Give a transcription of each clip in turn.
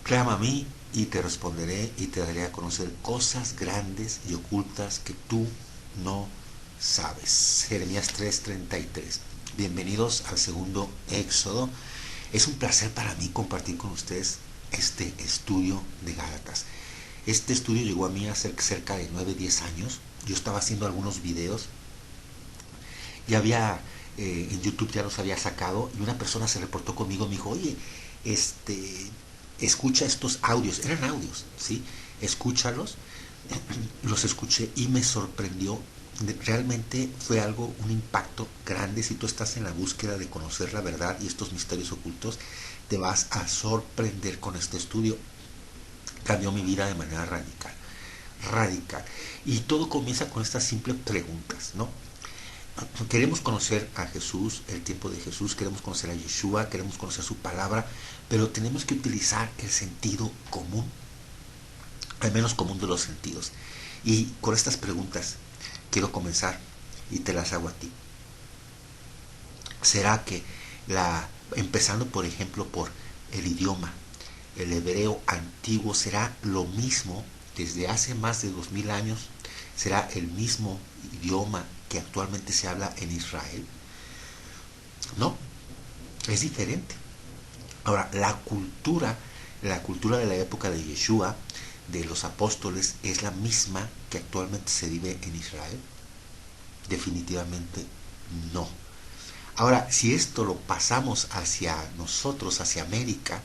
Clama a mí y te responderé y te daré a conocer cosas grandes y ocultas que tú no sabes. Jeremías 3:33. Bienvenidos al segundo Éxodo. Es un placer para mí compartir con ustedes este estudio de Gálatas. Este estudio llegó a mí hace cerca de 9-10 años. Yo estaba haciendo algunos videos. Ya había, en YouTube ya los había sacado y una persona se reportó conmigo y me dijo, oye, este, escucha estos audios. Eran audios, ¿sí? Escúchalos. Los escuché y me sorprendió. Realmente fue algo, un impacto grande. Si tú estás en la búsqueda de conocer la verdad y estos misterios ocultos, te vas a sorprender con este estudio. Cambió mi vida de manera radical, radical. Y todo comienza con estas simples preguntas, ¿no? Queremos conocer a Jesús, el tiempo de Jesús, queremos conocer a Yeshua, queremos conocer su palabra, pero tenemos que utilizar el sentido común, al menos común de los sentidos. Y con estas preguntas quiero comenzar y te las hago a ti. ¿Será que empezando por ejemplo por el idioma, el hebreo antiguo será lo mismo desde hace más de 2000 años? ¿Será el mismo idioma que actualmente se habla en Israel? No, es diferente. Ahora, la cultura de la época de Yeshua, de los apóstoles, es la misma que actualmente se vive en Israel. Definitivamente no. Ahora, si esto lo pasamos hacia nosotros, hacia América,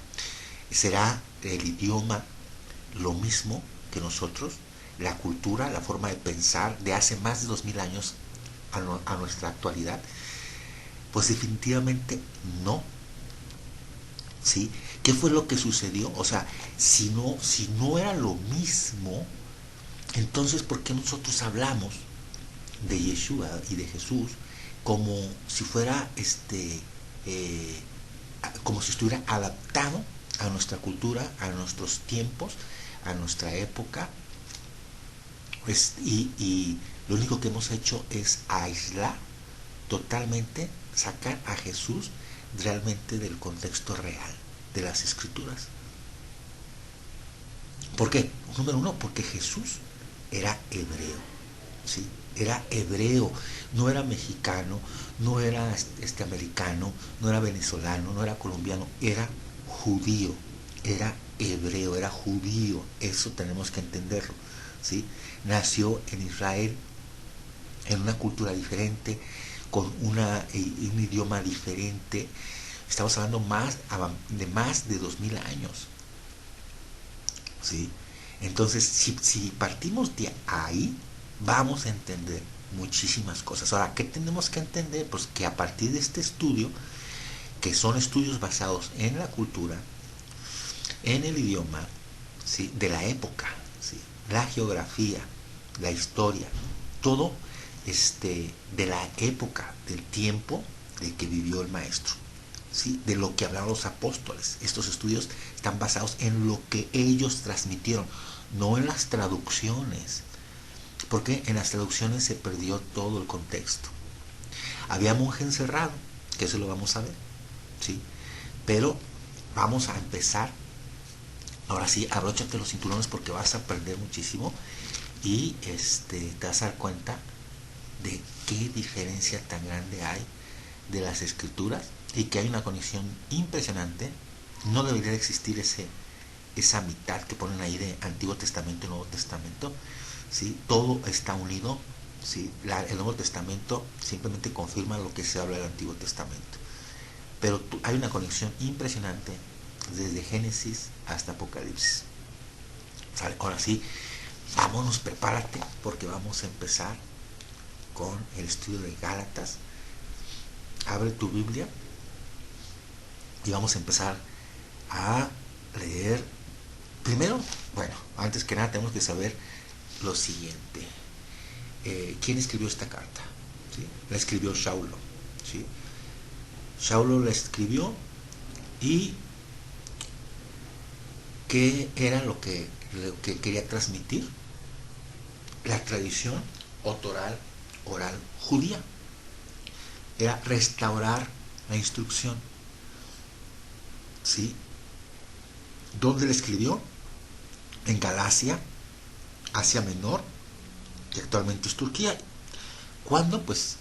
¿será el idioma lo mismo que nosotros? La cultura, la forma de pensar de hace más de 2000 años a nuestra actualidad. Pues definitivamente no. ¿Sí? ¿Qué fue lo que sucedió? O sea, si no era lo mismo, entonces ¿por qué nosotros hablamos de Yeshua y de Jesús como si fuera como si estuviera adaptado a nuestra cultura, a nuestros tiempos, a nuestra época? Y lo único que hemos hecho es aislar totalmente, sacar a Jesús realmente del contexto real de las escrituras. ¿Por qué? Número uno, porque Jesús era hebreo, ¿sí? Era hebreo, no era mexicano, no era americano, no era venezolano, no era colombiano, era judío, era hebreo, era judío. Eso tenemos que entenderlo, ¿sí? Nació en Israel, en una cultura diferente, con un idioma diferente. Estamos hablando de más de 2000 años, ¿sí? Entonces, si partimos de ahí, vamos a entender muchísimas cosas. Ahora, ¿qué tenemos que entender? Pues que a partir de este estudio, que son estudios basados en la cultura, en el idioma, ¿sí? De la época, ¿sí? La geografía, la historia, todo de la época, del tiempo del que vivió el maestro, ¿sí? De lo que hablaron los apóstoles. Estos estudios están basados en lo que ellos transmitieron, no en las traducciones, porque en las traducciones se perdió todo el contexto. Había monje encerrado, que eso lo vamos a ver, ¿sí? Pero vamos a empezar. Ahora sí, abróchate los cinturones porque vas a aprender muchísimo y te vas a dar cuenta de qué diferencia tan grande hay de las escrituras y que hay una conexión impresionante. No debería de existir esa mitad que ponen ahí de Antiguo Testamento y Nuevo Testamento, ¿sí? Todo está unido, ¿sí? El Nuevo Testamento simplemente confirma lo que se habla del Antiguo Testamento, pero hay una conexión impresionante desde Génesis hasta Apocalipsis, ¿sale? Ahora sí, vámonos, prepárate porque vamos a empezar con el estudio de Gálatas. Abre tu Biblia y vamos a empezar a leer. Primero, bueno, antes que nada tenemos que saber lo siguiente. ¿Quién escribió esta carta? ¿Sí? La escribió Saulo, ¿sí? Saulo la escribió. ¿Y qué era lo que quería transmitir? La tradición oral judía. Era restaurar la instrucción, ¿sí? ¿Dónde le escribió? En Galacia, Asia Menor, que actualmente es Turquía. ¿Cuándo? Pues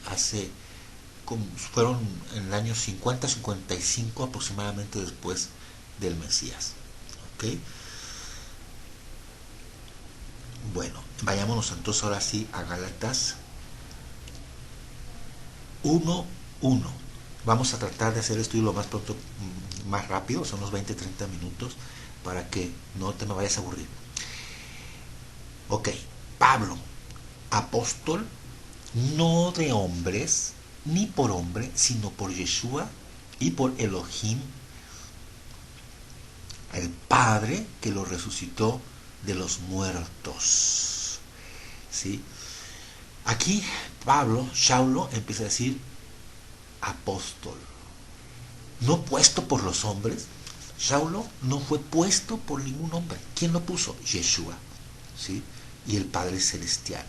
fueron en el año 50-55 aproximadamente después del Mesías. ¿Ok? Bueno, vayámonos entonces ahora sí a Gálatas 1:1. Vamos a tratar de hacer esto lo más pronto, más rápido, son unos 20-30 minutos, para que no te me vayas a aburrir. Ok, Pablo, apóstol, no de hombres, ni por hombre, sino por Yeshua y por Elohim, el Padre que lo resucitó de los muertos. ¿Sí? Aquí Saulo empieza a decir apóstol. No puesto por los hombres. Saulo no fue puesto por ningún hombre. ¿Quién lo puso? Yeshua. ¿Sí? Y el Padre Celestial.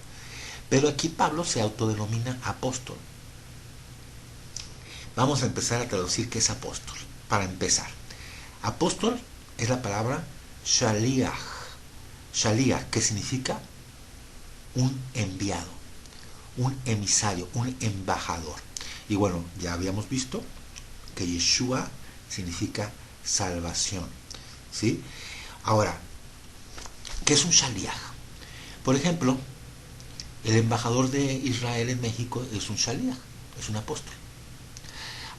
Pero aquí Pablo se autodenomina apóstol. Vamos a empezar a traducir qué es apóstol. Para empezar, apóstol es la palabra shaliach. Shaliach, que significa un enviado, un emisario, un embajador. Y bueno, ya habíamos visto que Yeshua significa salvación. ¿Sí? Ahora, ¿qué es un shaliach? Por ejemplo, el embajador de Israel en México es un shaliach, es un apóstol.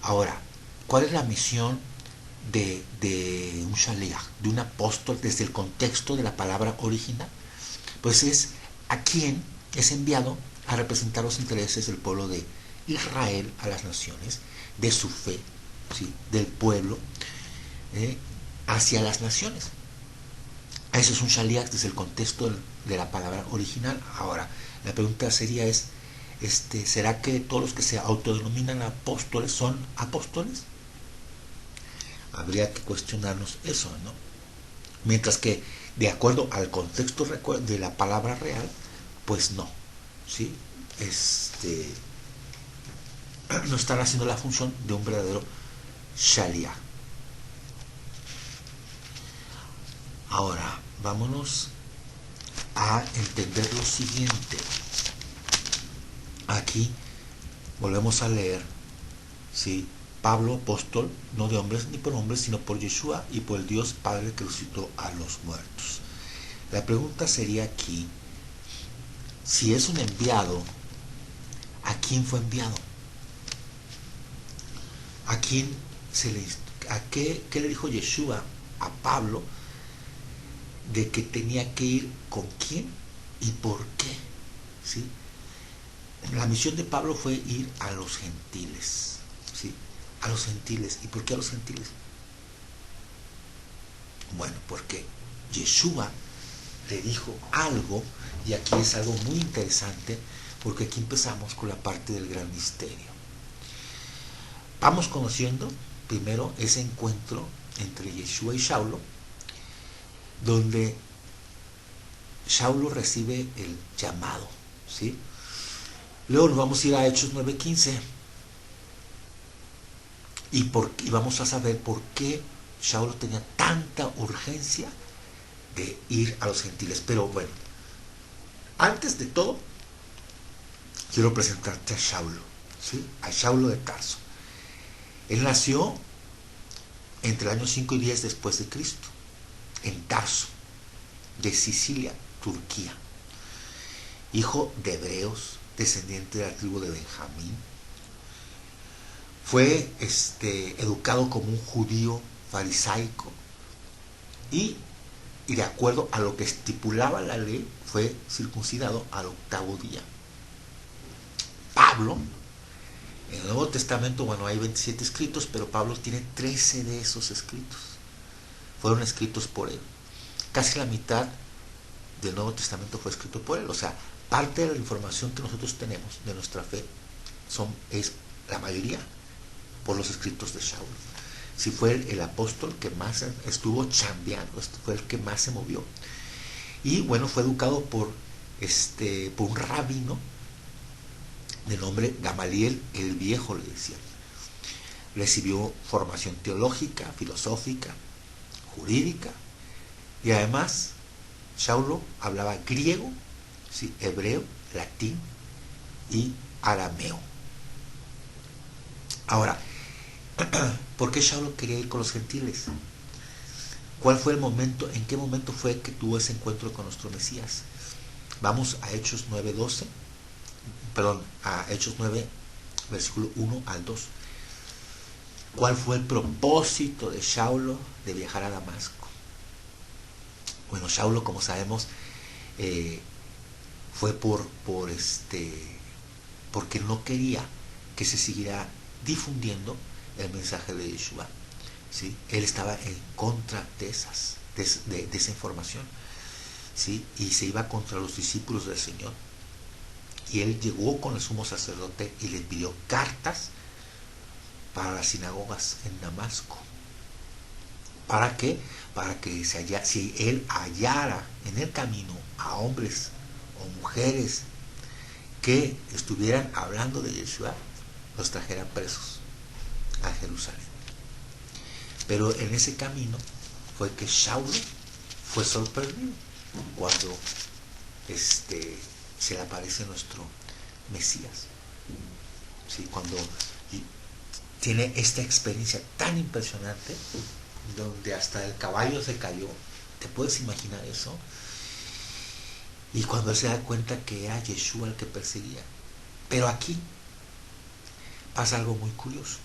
Ahora, ¿cuál es la misión de un shaliach, de un apóstol, desde el contexto de la palabra original? Pues es a quien es enviado a representar los intereses del pueblo de Israel a las naciones, de su fe, ¿sí? Del pueblo hacia las naciones. Eso es un shaliach desde el contexto de la palabra original. Ahora, la pregunta sería ¿será que todos los que se autodenominan apóstoles son apóstoles? Habría que cuestionarnos eso, ¿no? Mientras que, de acuerdo al contexto de la palabra real, pues no, ¿sí? No están haciendo la función de un verdadero shaliach. Ahora, vámonos a entender lo siguiente. Aquí volvemos a leer, ¿sí? Pablo, apóstol, no de hombres ni por hombres, sino por Yeshua y por el Dios Padre que resucitó a los muertos. La pregunta sería aquí, si es un enviado, ¿a quién fue enviado? ¿A quién qué le dijo Yeshua a Pablo de que tenía que ir con quién y por qué? ¿Sí? La misión de Pablo fue ir a los gentiles, ¿sí? A los gentiles. ¿Y por qué a los gentiles? Bueno, porque Yeshua le dijo algo, y aquí es algo muy interesante, porque aquí empezamos con la parte del gran misterio. Vamos conociendo primero ese encuentro entre Yeshua y Saulo, donde Saulo recibe el llamado, ¿sí? Luego nos vamos a ir a Hechos 9:15 y vamos a saber por qué Saulo tenía tanta urgencia de ir a los gentiles. Pero bueno, antes de todo, quiero presentarte a Saulo, ¿sí? A Saulo de Tarso. Él nació entre el año 5 y 10 después de Cristo, en Tarso, de Sicilia, Turquía. Hijo de hebreos, descendiente de la tribu de Benjamín. Fue educado como un judío farisaico y de acuerdo a lo que estipulaba la ley, fue circuncidado al 8º día. Pablo, en el Nuevo Testamento, bueno, hay 27 escritos, pero Pablo tiene 13 de esos escritos. Fueron escritos por él. Casi la mitad del Nuevo Testamento fue escrito por él. O sea, parte de la información que nosotros tenemos de nuestra fe es la mayoría por los escritos de Saulo. Si fue el apóstol que más estuvo chambeando, fue el que más se movió. Y bueno, fue educado por un rabino de nombre Gamaliel el Viejo, le decían. Recibió formación teológica, filosófica, jurídica, Y además, Saulo hablaba griego, ¿sí? Hebreo, latín y arameo. Ahora, ¿por qué Saulo quería ir con los gentiles? ¿Cuál fue el momento, en qué momento fue que tuvo ese encuentro con nuestro Mesías? Vamos a Hechos 9:12, perdón, a Hechos 9, versículo 1 al 2. ¿Cuál fue el propósito de Saulo de viajar a Damasco? Bueno, Saulo, como sabemos, fue porque no quería que se siguiera difundiendo el mensaje de Yeshua. ¿Sí? Él estaba en contra de esa información, ¿sí? Y se iba contra los discípulos del Señor. Y él llegó con el sumo sacerdote y le pidió cartas para las sinagogas en Damasco. ¿Para qué? Para que si él hallara en el camino a hombres o mujeres que estuvieran hablando de Yeshua, los trajeran presos a Jerusalén. Pero en ese camino fue que Saulo fue sorprendido cuando se le aparece nuestro Mesías. ¿Sí? Cuando tiene esta experiencia tan impresionante donde hasta el caballo se cayó. ¿Te puedes imaginar eso? Y cuando él se da cuenta que era Yeshua el que perseguía. Pero aquí pasa algo muy curioso.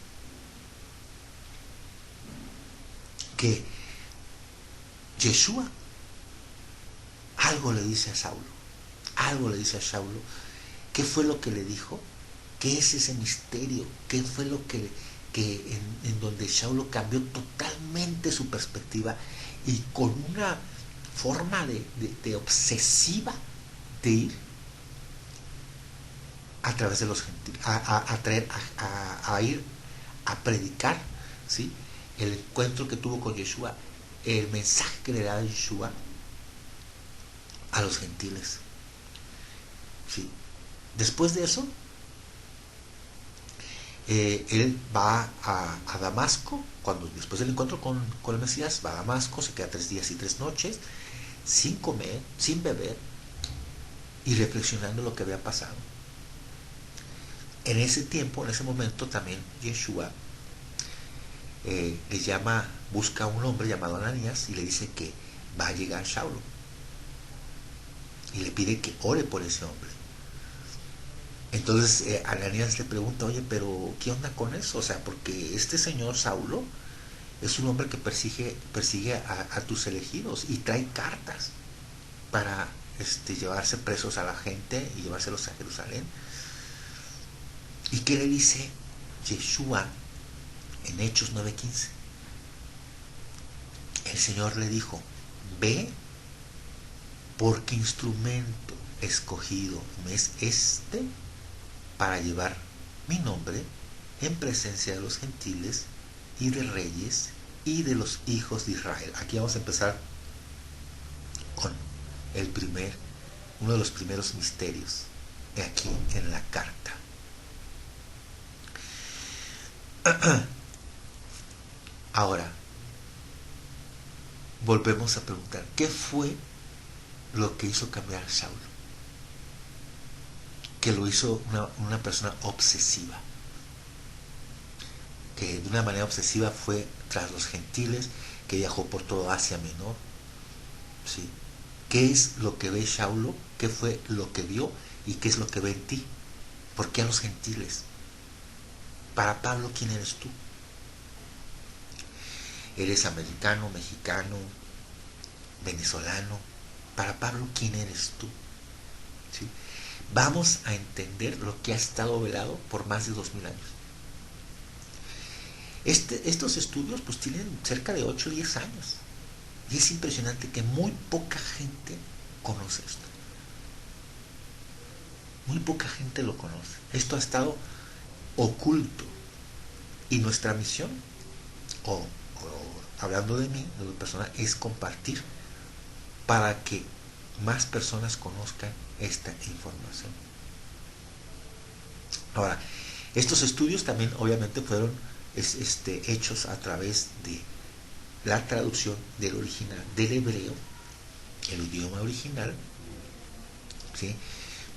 Que Yeshua algo le dice a Saulo. Algo le dice a Saulo. ¿Qué fue lo que le dijo? ¿Qué es ese misterio? ¿Qué fue lo que en donde Saulo cambió totalmente su perspectiva y con una forma de obsesiva de ir a través de los gentiles, a ir a predicar, ¿sí? El encuentro que tuvo con Yeshua, el mensaje que le da Yeshua a los gentiles, ¿sí? Después de eso, él va a Damasco, después del encuentro con el Mesías, va a Damasco, se queda 3 días y 3 noches, sin comer, sin beber, y reflexionando lo que había pasado. En ese tiempo, en ese momento, también Yeshua le busca a un hombre llamado Ananías y le dice que va a llegar Saulo. Y le pide que ore por ese hombre. Entonces Ananías le pregunta, oye, pero ¿qué onda con eso? O sea, porque este señor Saulo es un hombre que persigue a tus elegidos y trae cartas para llevarse presos a la gente y llevárselos a Jerusalén. ¿Y qué le dice Yeshua en Hechos 9:15? El Señor le dijo, ve, porque instrumento escogido me es para llevar mi nombre en presencia de los gentiles y de reyes y de los hijos de Israel. Aquí vamos a empezar con uno de los primeros misterios de aquí en la carta. Ahora, volvemos a preguntar, ¿qué fue lo que hizo cambiar a Saulo? Que lo hizo una persona obsesiva, que de una manera obsesiva fue tras los gentiles, que viajó por todo Asia Menor, ¿sí? ¿Qué es lo que ve Saulo? ¿Qué fue lo que vio? ¿Y qué es lo que ve en ti? ¿Por qué a los gentiles? Para Pablo, ¿quién eres tú? ¿Eres americano, mexicano, venezolano? Para Pablo, ¿quién eres tú? ¿Sí? Vamos a entender lo que ha estado velado por más de 2000 años. Estos estudios pues tienen cerca de 8 o 10 años. Y es impresionante que muy poca gente conoce esto. Muy poca gente lo conoce. Esto ha estado oculto. Y nuestra misión, hablando de mí, de mi persona, es compartir para que más personas conozcan esta información. Ahora, estos estudios también obviamente fueron hechos a través de la traducción del original del hebreo el idioma original, ¿sí?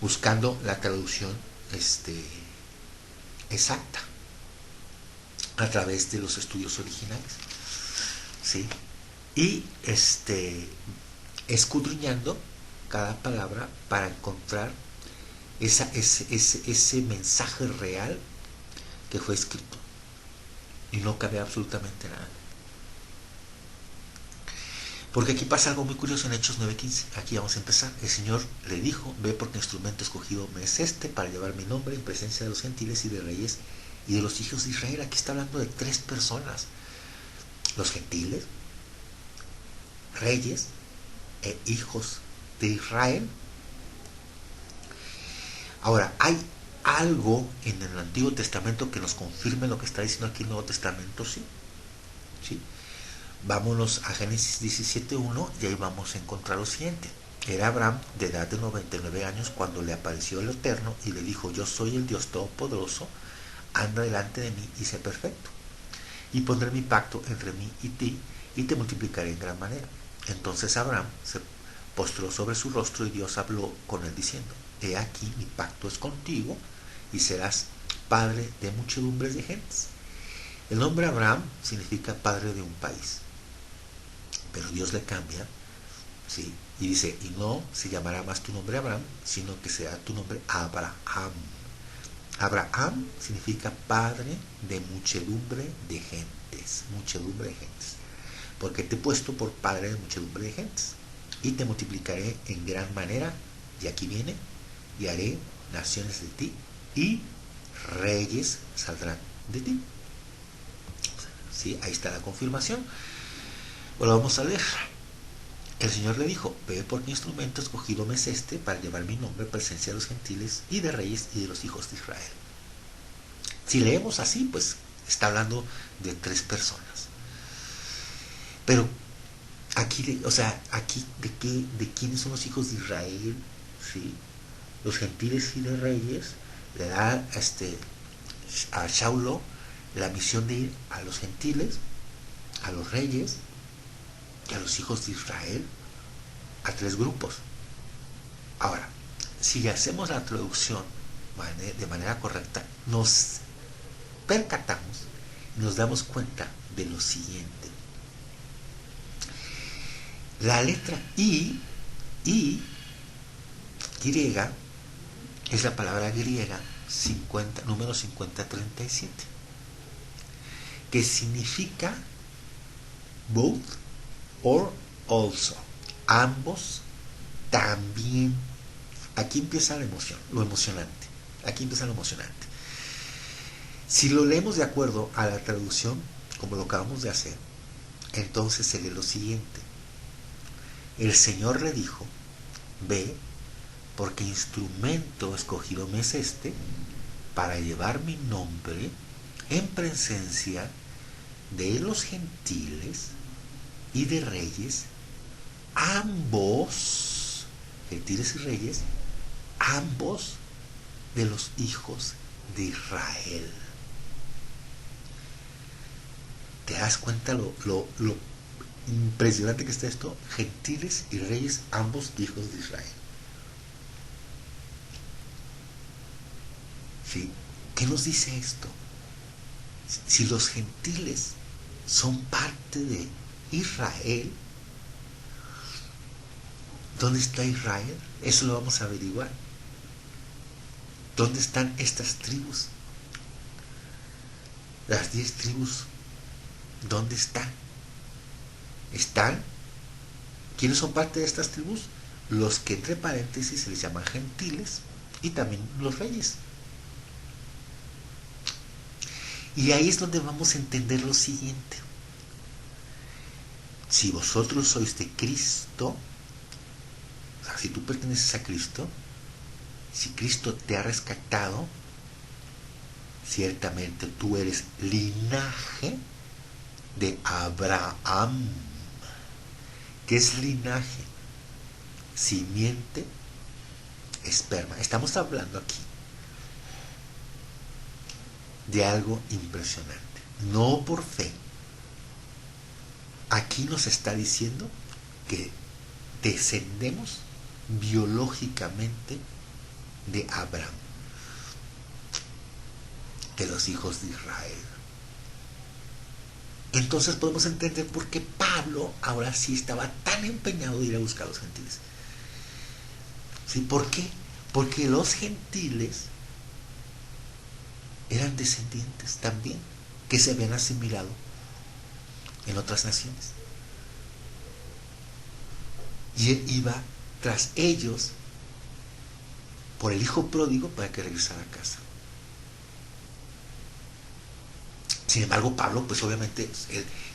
Buscando la traducción exacta a través de los estudios originales, ¿sí? Y escudriñando cada palabra para encontrar ese mensaje real que fue escrito. Y no cabe absolutamente nada. Porque aquí pasa algo muy curioso en Hechos 9:15. Aquí vamos a empezar. El Señor le dijo: ve, porque instrumento escogido me es para llevar mi nombre en presencia de los gentiles y de reyes y de los hijos de Israel. Aquí está hablando de 3 personas: los gentiles, reyes e hijos de Israel. Ahora, hay algo en el Antiguo Testamento que nos confirme lo que está diciendo aquí el Nuevo Testamento, sí. ¿Sí? Vámonos a Génesis 17:1 y ahí vamos a encontrar lo siguiente. Era Abraham de edad de 99 años cuando le apareció el Eterno y le dijo: yo soy el Dios Todopoderoso, anda delante de mí y sé perfecto. Y pondré mi pacto entre mí y ti y te multiplicaré en gran manera. Entonces Abraham se postró sobre su rostro y Dios habló con él diciendo: he aquí mi pacto es contigo y serás padre de muchedumbres de gentes. El nombre Abraham significa padre de un país, pero Dios le cambia, ¿sí? Y dice: y no se llamará más tu nombre Abraham, sino que será tu nombre Abraham. Abraham significa padre de muchedumbre de gentes, muchedumbre de gentes, porque te he puesto por padre de muchedumbre de gentes, y te multiplicaré en gran manera, y aquí viene, y haré naciones de ti, y reyes saldrán de ti. ¿Sí? Ahí está la confirmación. Bueno, vamos a leer. El Señor le dijo: ve, por mi instrumento escogido me es para llevar mi nombre en presencia de los gentiles y de reyes y de los hijos de Israel. Si leemos así, pues está hablando de 3 personas. Pero aquí, o sea, aquí de quiénes son los hijos de Israel, ¿sí? Los gentiles y de reyes. Le da a Saulo la misión de ir a los gentiles, a los reyes y a los hijos de Israel, a 3 grupos. Ahora, si hacemos la traducción de manera correcta, nos percatamos y nos damos cuenta de lo siguiente. La letra griega, es la palabra griega número 5037, que significa both or also, ambos, también. Aquí empieza la emoción, lo emocionante. Aquí empieza lo emocionante. Si lo leemos de acuerdo a la traducción, como lo acabamos de hacer, entonces se lee lo siguiente. El Señor le dijo: ve, porque instrumento escogido me es para llevar mi nombre en presencia de los gentiles y de reyes, ambos, gentiles y reyes, ambos de los hijos de Israel. ¿Te das cuenta lo impresionante que está esto? Gentiles y reyes, ambos hijos de Israel. ¿Sí? ¿Qué nos dice esto? Si los gentiles son parte de Israel, ¿dónde está Israel? Eso lo vamos a averiguar. ¿Dónde están estas tribus? Las 10 tribus, ¿dónde están? ¿Quiénes son parte de estas tribus? Los que entre paréntesis se les llaman gentiles y también los reyes. Y ahí es donde vamos a entender lo siguiente. Si vosotros sois de Cristo, o sea, si tú perteneces a Cristo, si Cristo te ha rescatado, ciertamente tú eres linaje de Abraham. ¿Qué es linaje? Simiente, esperma. Estamos hablando aquí de algo impresionante. No por fe. Aquí nos está diciendo que descendemos biológicamente de Abraham, de los hijos de Israel. Entonces podemos entender por qué Pablo ahora sí estaba tan empeñado de ir a buscar a los gentiles. ¿Sí? ¿Por qué? Porque los gentiles eran descendientes también, que se habían asimilado en otras naciones. Y él iba tras ellos por el hijo pródigo para que regresara a casa. Sin embargo, Pablo, pues obviamente,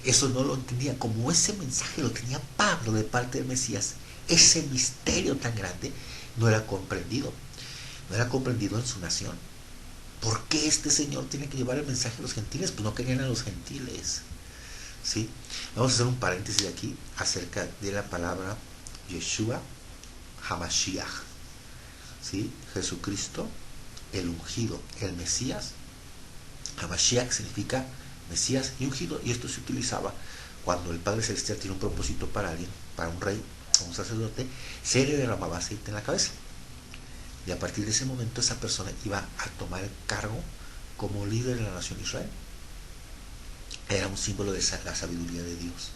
eso no lo entendía. Como ese mensaje lo tenía Pablo de parte del Mesías, ese misterio tan grande no era comprendido. No era comprendido en su nación. ¿Por qué este Señor tiene que llevar el mensaje a los gentiles? Pues no querían a los gentiles. ¿Sí? Vamos a hacer un paréntesis aquí acerca de la palabra Yeshua HaMashiach. ¿Sí? Jesucristo, el ungido, el Mesías. HaMashiach significa Mesías y ungido, y esto se utilizaba cuando el Padre Celestial tiene un propósito para alguien, para un rey o un sacerdote, se le derramaba aceite en la cabeza. Y a partir de ese momento esa persona iba a tomar el cargo como líder de la nación de Israel. Era un símbolo de la sabiduría de Dios,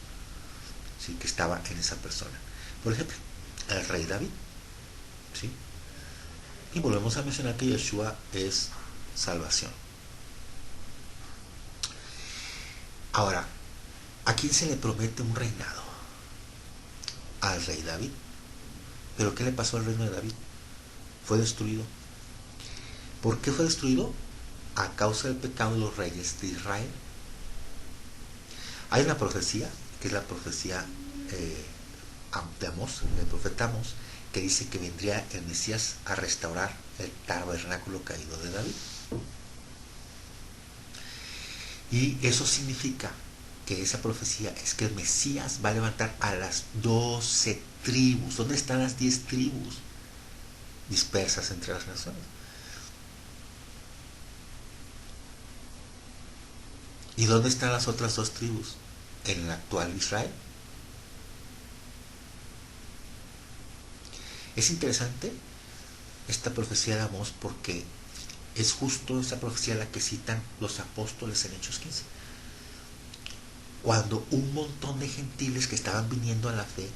¿sí? Que estaba en esa persona. Por ejemplo, el rey David. ¿Sí? Y volvemos a mencionar que Yeshua es salvación. Ahora, ¿a quién se le promete un reinado? Al rey David. ¿Pero qué le pasó al reino de David? Fue destruido. ¿Por qué fue destruido? A causa del pecado de los reyes de Israel. Hay una profecía, que es la profecía de Amós, del profeta Amós, que dice que vendría el Mesías a restaurar el tabernáculo caído de David. Y eso significa que esa profecía es que el Mesías va a levantar a las 12 tribus. ¿Dónde están las 10 tribus dispersas entre las naciones? ¿Y dónde están las otras 2 tribus? En el actual Israel. Es interesante esta profecía de Amós porque es justo esa profecía la que citan los apóstoles en Hechos 15. Cuando un montón de gentiles que estaban viniendo a la fe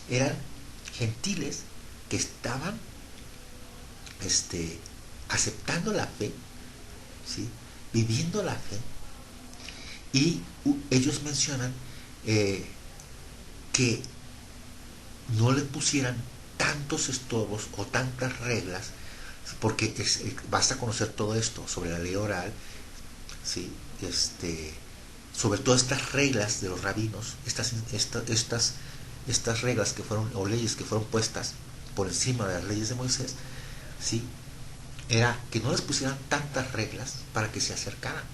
eran gentiles que estaban aceptando la fe, ¿sí? Viviendo la fe, y ellos mencionan que no le pusieran tantos estorbos o tantas reglas, porque basta conocer todo esto sobre la ley oral, ¿sí? Sobre todas estas reglas de los rabinos, estas reglas que fueron, o leyes que fueron puestas por encima de las leyes de Moisés, ¿sí? Era que no les pusieran tantas reglas para que se acercaran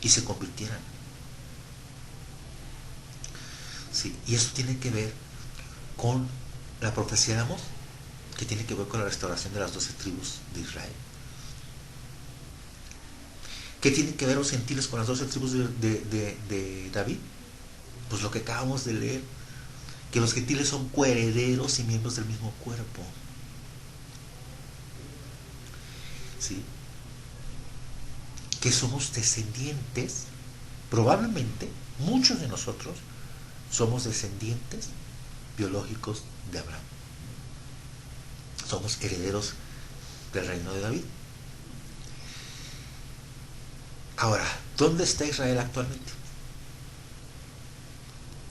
y se convirtieran. ¿Sí? Y eso tiene que ver con la profecía de Amós, que tiene que ver con la restauración de las 12 tribus de Israel. ¿Qué tienen que ver los gentiles con las 12 tribus de David? Pues lo que acabamos de leer, que los gentiles son coherederos y miembros del mismo cuerpo. ¿Sí? Que somos descendientes, probablemente muchos de nosotros somos descendientes biológicos de Abraham. Somos herederos del reino de David. Ahora, ¿dónde está Israel actualmente?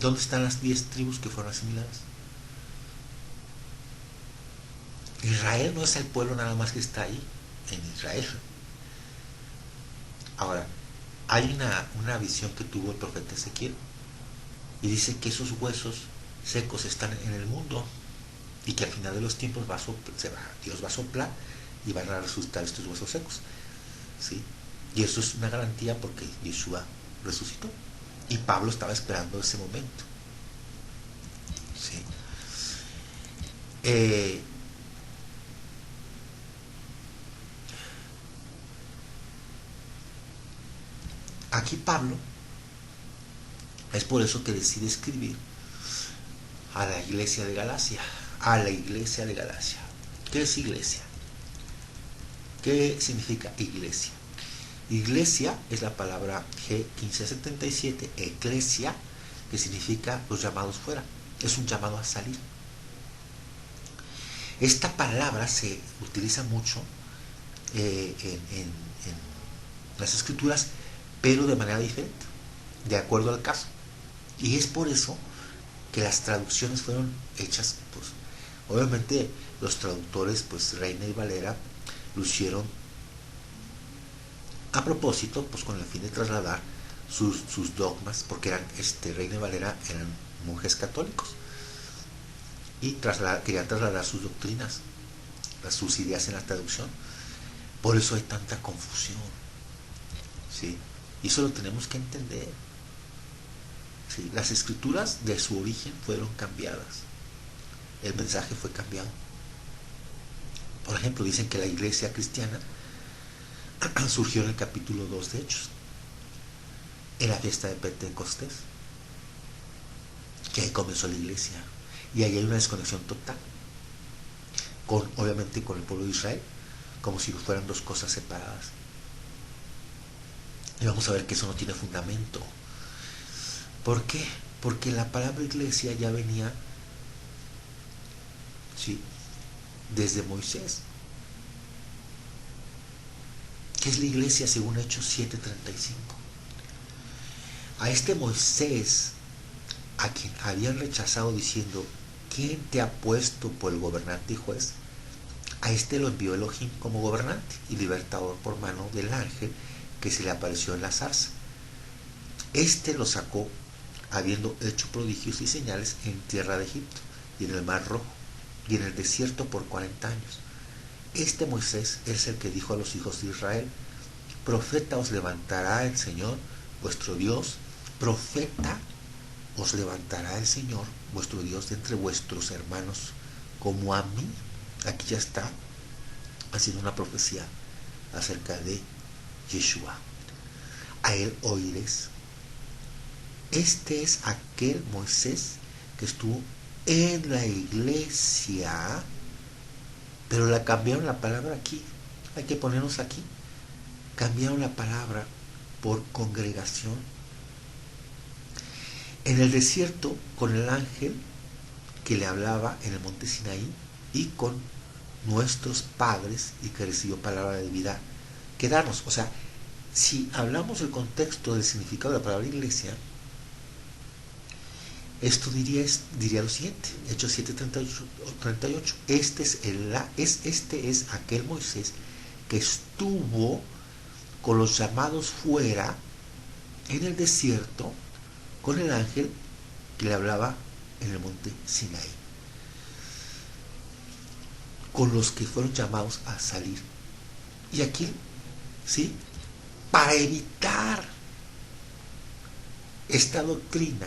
¿Dónde están las 10 tribus que fueron asimiladas? Israel no es el pueblo nada más que está ahí, en Israel. Ahora, hay una visión que tuvo el profeta Ezequiel, y dice que esos huesos secos están en el mundo, y que al final de los tiempos Dios va a soplar y van a resucitar estos huesos secos, ¿sí? Y eso es una garantía porque Yeshua resucitó, y Pablo estaba esperando ese momento, ¿sí? Aquí Pablo, es por eso que decide escribir a la iglesia de Galacia. A la iglesia de Galacia. ¿Qué es iglesia? ¿Qué significa iglesia? Iglesia es la palabra G1577, eclesia, que significa los llamados fuera. Es un llamado a salir. Esta palabra se utiliza mucho en las escrituras, pero de manera diferente, de acuerdo al caso. Y es por eso que las traducciones fueron hechas, pues, obviamente los traductores, pues Reina y Valera, lo hicieron a propósito, pues con el fin de trasladar sus dogmas, porque eran, Reina y Valera eran monjes católicos y querían trasladar sus doctrinas, sus ideas en la traducción. Por eso hay tanta confusión, ¿sí? Y eso lo tenemos que entender, ¿sí? Las escrituras de su origen fueron cambiadas, el mensaje fue cambiado. Por ejemplo, dicen que la iglesia cristiana surgió en el capítulo 2 de Hechos, en la fiesta de Pentecostés, que ahí comenzó la iglesia, y ahí hay una desconexión total, obviamente con el pueblo de Israel, como si fueran dos cosas separadas. Y vamos a ver que eso no tiene fundamento. ¿Por qué? Porque la palabra iglesia ya venía, ¿sí?, desde Moisés. ¿Qué es la iglesia según Hechos 7:35? A este Moisés, a quien habían rechazado diciendo, ¿quién te ha puesto por el gobernante y juez? A este lo envió Elohim como gobernante y libertador por mano del ángel que se le apareció en la zarza. Este lo sacó habiendo hecho prodigios y señales en tierra de Egipto y en el mar Rojo y en el desierto por 40 años. Este Moisés es el que dijo a los hijos de Israel, profeta os levantará el Señor vuestro Dios, profeta os levantará el Señor vuestro Dios de entre vuestros hermanos como a mí. Aquí ya está haciendo una profecía acerca de Yeshua. A él oiréis. Este es aquel Moisés que estuvo en la iglesia, pero la cambiaron la palabra aquí. Hay que ponernos aquí. Cambiaron la palabra por congregación. En el desierto, con el ángel que le hablaba en el monte Sinaí, y con nuestros padres, y que recibió palabra de vida, quedarnos. O sea, si hablamos del contexto del significado de la palabra iglesia, esto diría lo siguiente, Hechos 7:38. Este es aquel Moisés que estuvo con los llamados fuera en el desierto con el ángel que le hablaba en el monte Sinaí, con los que fueron llamados a salir. Y aquí, ¿sí?, para evitar esta doctrina,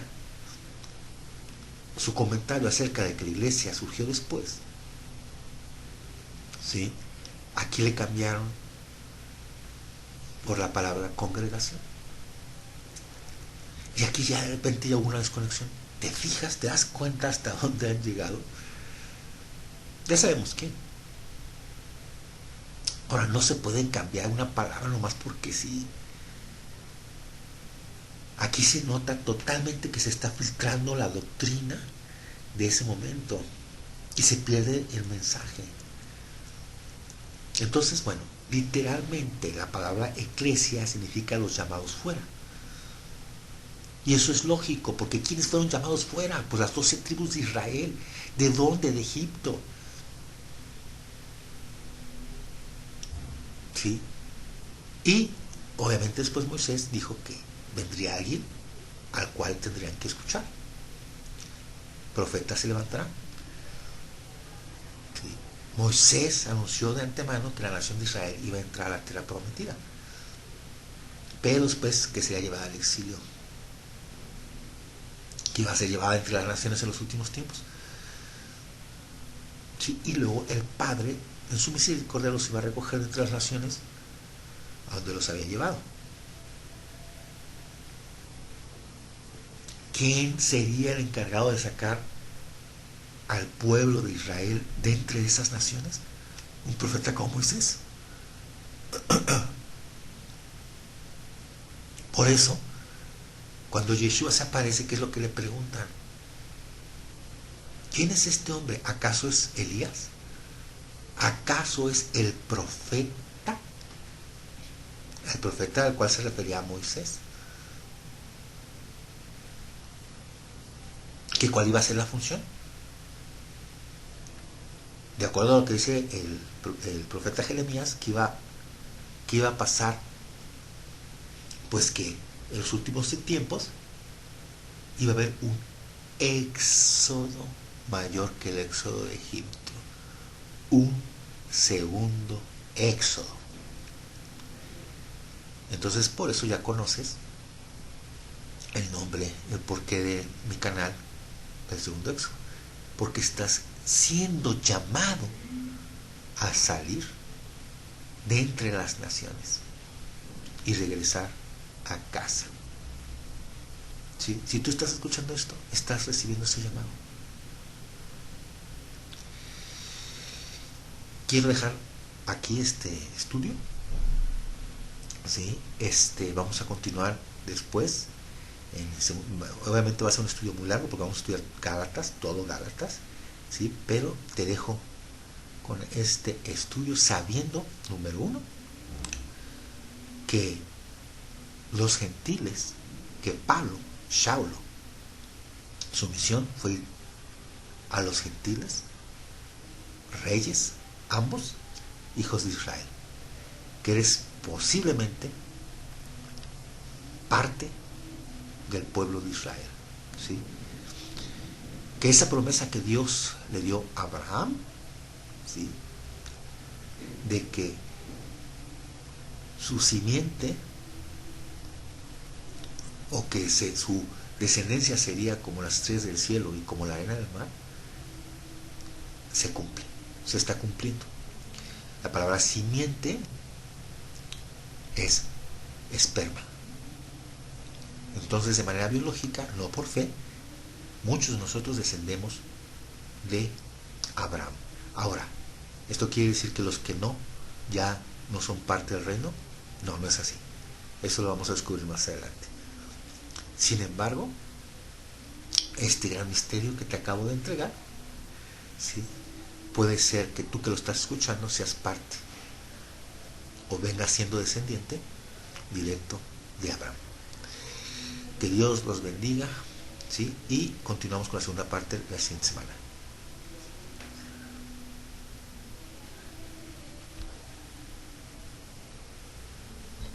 su comentario acerca de que la iglesia surgió después, ¿sí?, aquí le cambiaron por la palabra congregación. Y aquí ya de repente ya hubo una desconexión. ¿Te fijas? ¿Te das cuenta hasta dónde han llegado? Ya sabemos quién. Ahora, no se puede cambiar una palabra nomás porque sí. Aquí se nota totalmente que se está filtrando la doctrina de ese momento y se pierde el mensaje. Entonces, bueno, literalmente la palabra eclesia significa los llamados fuera. Y eso es lógico, porque ¿quiénes fueron llamados fuera? Pues las 12 tribus de Israel. ¿De dónde? De Egipto. ¿Sí? Y obviamente después Moisés dijo que vendría alguien al cual tendrían que escuchar. Profetas se levantarán. ¿Sí? Moisés anunció de antemano que la nación de Israel iba a entrar a la tierra prometida, pero después que sería llevada al exilio, que iba a ser llevada entre las naciones en los últimos tiempos. ¿Sí? Y luego el Padre, en su misericordia, los iba a recoger de entre las naciones a donde los había llevado. ¿Quién sería el encargado de sacar al pueblo de Israel de entre esas naciones? Un profeta como Moisés. Por eso, cuando Yeshua se aparece, ¿qué es lo que le preguntan? ¿Quién es este hombre? ¿Acaso es Elías? ¿Acaso es el profeta? El profeta al cual se refería a Moisés. ¿Que cuál iba a ser la función? De acuerdo a lo que dice el profeta Jeremías, que iba a pasar, pues que en los últimos tiempos iba a haber un éxodo mayor que el éxodo de Egipto. Un segundo éxodo. Entonces, por eso ya conoces el nombre, el porqué de mi canal, el segundo éxodo. Porque estás siendo llamado a salir de entre las naciones y regresar a casa. ¿Sí? Si tú estás escuchando esto, estás recibiendo ese llamado. Quiero dejar aquí este estudio. ¿Sí? Vamos a continuar después. Obviamente va a ser un estudio muy largo porque vamos a estudiar Gálatas, todo Gálatas, ¿sí? Pero te dejo con este estudio sabiendo, número uno, que los gentiles, que Pablo, Saulo, su misión fue ir a los gentiles, reyes, ambos hijos de Israel, que eres posiblemente parte del pueblo de Israel, ¿sí? Que esa promesa que Dios le dio a Abraham, ¿sí? De que su simiente o que su descendencia sería como las estrellas del cielo y como la arena del mar, se cumple, se está cumpliendo. La palabra simiente es esperma. Entonces, de manera biológica, no por fe, muchos de nosotros descendemos de Abraham. Ahora, ¿esto quiere decir que los que no, ya no son parte del reino? No, no es así. Eso lo vamos a descubrir más adelante. Sin embargo, este gran misterio que te acabo de entregar, ¿sí? Puede ser que tú que lo estás escuchando seas parte o vengas siendo descendiente directo de Abraham. Que Dios los bendiga, ¿sí? Y continuamos con la segunda parte la siguiente semana.